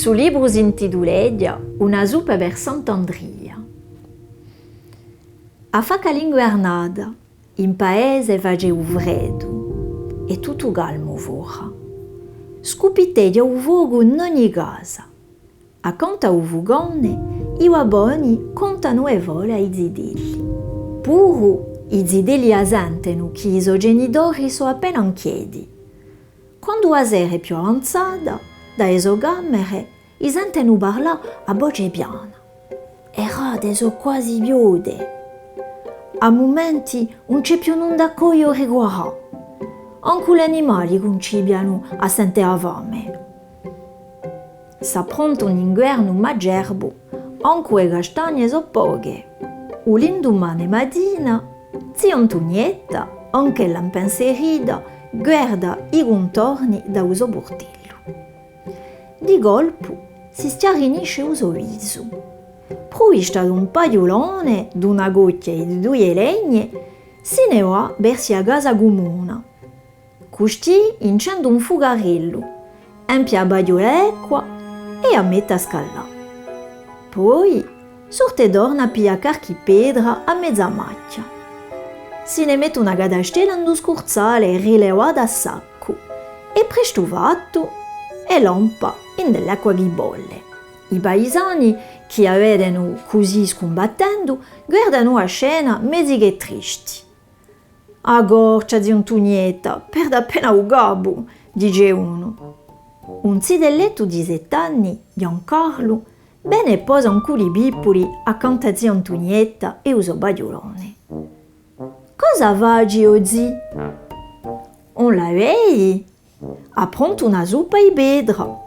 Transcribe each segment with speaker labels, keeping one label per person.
Speaker 1: Su libro si intitola Una zuppa per Sant'Andria. A faca l'inguernada, in paese faceu freddu e tutto calmo vorra. Scupitedia u vogu in ogni casa. Accanto a u vugone, i waboni contano e vola i zidilli. Puru i zidilli asenteno che i suoi genitori sono appena in chiedi. Quando la sera è più avanzata, da eso gamere, i senteno parla a voce piana. E rade so quasi viude. A momenti non c'è più nulla da coglio riguarda. Anche gli animali concibiano a sentire la fame. S'appronta un inverno maggerbo, anche le castagne sono poche. O l'indomani mattina, zia Antonietta, anche l'impensierita, guarda i contorni da uso portello. Di colpo si schiarinisce il suo viso. Provvista di un paiolone, di una goccia e di due legne, se ne va verso la casa comune. Costì incende un fugarello, empia a baiola l'acqua e a mette a scaldare. Poi sorte torna a pigliare qualche pedra a mezza macchia. Se ne mette una gadastella in due scorzale rilevata a sacco e presto fatto e lampa in dell'acqua che bolle. I paesani che la vedono così scombattendo guardano la scena mezzi che tristi. «A gorcia di Antonietta, perde appena un gabbo», dice uno. Un zidelletto di 7 anni, Giancarlo, bene posa un culi bippoli accanto a zia Antonietta e uso baiolone. «Cosa fai, o zi?» «On la vedi? Ha pronto una zuppa di pedra».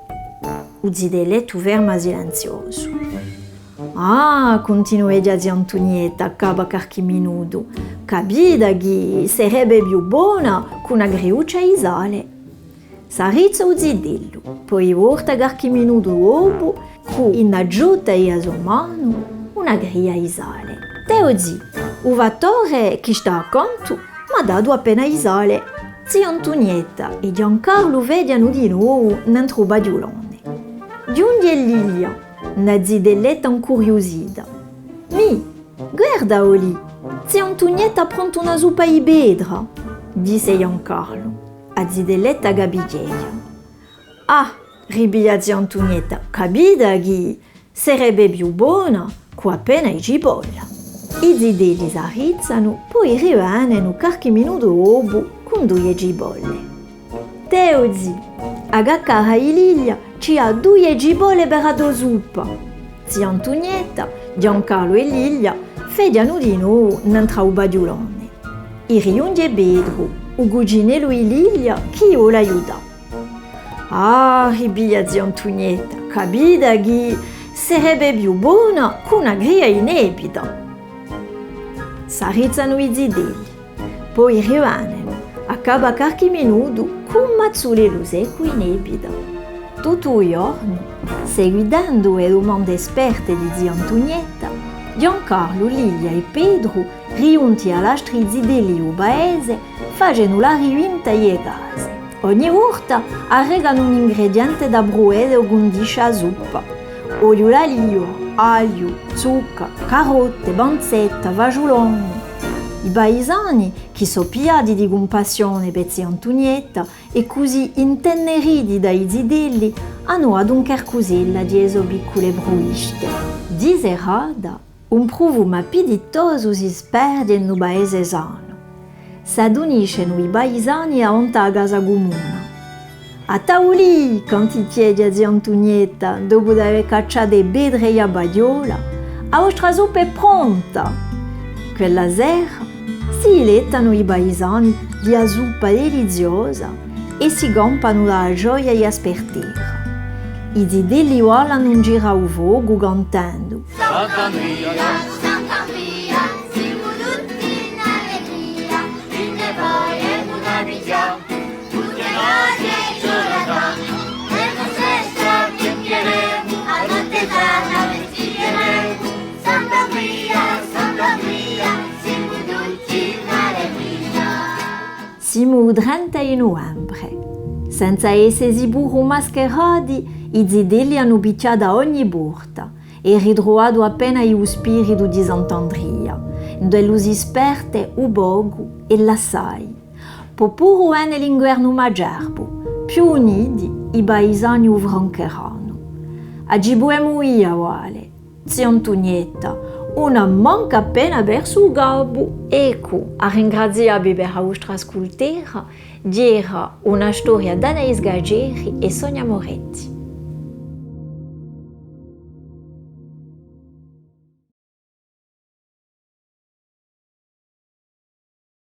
Speaker 1: O zidelletto ferma silenzioso. «Ah», continua a zia Antonietta, acaba qualche minuto, «capita che sarebbe più buona con una griuccia di sale». S'arrizza o zidello, poi porta qualche minuto dopo, con in aggiunta a sua mano una griglia di sale. «Teo zi, il fattore che sta accanto mi ha dato appena di sale». Zia Antonietta e Giancarlo vedono di nuovo dentro il baiolone. «Di onde è Lilia?» una zidelletta incuriosita. «Mi, guarda lì, zia Antonietta ha pronto una zuppa di pedra», disse Giancarlo. A zidelletta gabigeia. «Ah», ribiglia zia Antonietta, «capita che sarebbe più buona con appena i cipolla». I zidelli s'arrizzano, poi rivengono qualche minuto dopo con 2 cipolle. «Teo zi, a gaccara di Lilia ci ha 2 cipolle per la tua zuppa». Zia Antonietta, Giancarlo e Lilia fediano di nuovo dentro il baiolone. I riundi e Pedro, il cuginello e Lilia, che lo aiuta. «Ah», ribiglia zia Antonietta, «capita che sarebbe più buona con una griglia inepida». S'arrizzano i zidelli, poi rivengono, acaba qualche minuto con un mazzolello secco inepida. Tutto il giorno, seguendo le domande esperte di zia Antonietta, Giancarlo, Lilia e Pedro, riunti all'altri zidelli del paese, fanno la rivinta alle case. Ogni volta arregano un ingrediente da bruere o condisce a zuppa. Olio d'alio, aglio, zucca, carote, panzetta, fagiolone. I paesani, che sono piatti di compassione per zia Antonietta e così inteneriti dai zidelli, hanno ad un qualcosella di eso piccole bruiste. Di serata, un profumo appetitoso si sperde nel paese sano. S'aduniscono i paesani davanti alla casa comune. «A tavolì», canticchia a zia Antonietta, dopo aver cacciato le pedre e la baiola, «la vostra zuppa è pronta». Quella sera si lettano i paesani di una zuppa deliziosa e si gompano la gioia e aspertera. I zidelli volano in giro al fuoco cantando
Speaker 2: Sant'Andria, Sant'Andria, siamo tutti in allegria, in ne poi è una vita, tutte cose giornate, e non stessa chiederemo, a tutte sana vestiremo, Sant'Andria, Sant'Andria, siamo tutti in allegria.
Speaker 1: Siamo il 30 di novembre. Senza essersi pure mascherati, I zidilli hanno bicciata ogni burta e ridroato appena lo spirito di Sant'Andria, dove lo si sperte u bogu e l'assai. Popuro è nell'inverno magerbo, più uniti i paesani uvroncheranno. Agibuemo io, uale, zia Antonietta, una manca appena verso il gabbo. Ecco, a ringraziarvi per la vostra ascoltare, dire una storia d'Anaïs Gaggeri e Sonia Moretti.